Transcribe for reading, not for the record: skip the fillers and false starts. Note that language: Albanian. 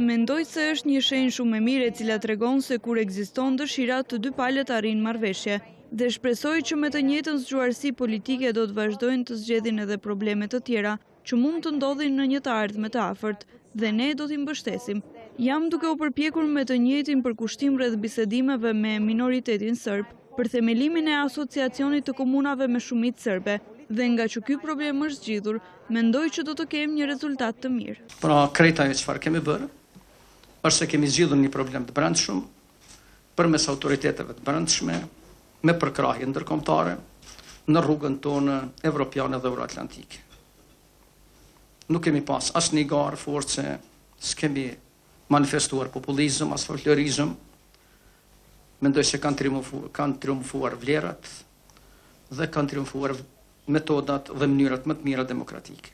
Mendoj se është një shenjë shumë e mirë e cila tregon se kur ekziston dëshira të dy palët arrin marrëveshje dhe shpresoj që me të njëjtën zgjuarsi politike do të vazhdojnë të zgjedhin edhe probleme të tjera që mund të ndodhin në një të ardhme të afërt dhe ne do t'i mbështesim. Jam duke u përpjekur me të njëjtin përkushtim rreth bisedimeve me minoritetin serb për themelimin e asociacionit të komunave me shumicë serbe dhe nga që ky problem është zgjidhur, mendoj që do të kemi një rezultat të mirë. Pra, krejt ajo çfarë kemi bërë, është se kemi zgjidhur një problem të brendshëm përmes autoriteteve të brendshme, me përkrahje ndërkombëtare në rrugën tonë evropiane dhe euroatlantike. Nuk kemi pas asnjë garë force, s'kemi manifestuar populizëm, as folklorizëm. Mendoj se kanë triumfuar vlerat dhe kanë triumfuar metodat dhe mënyrat më të mira demokratike.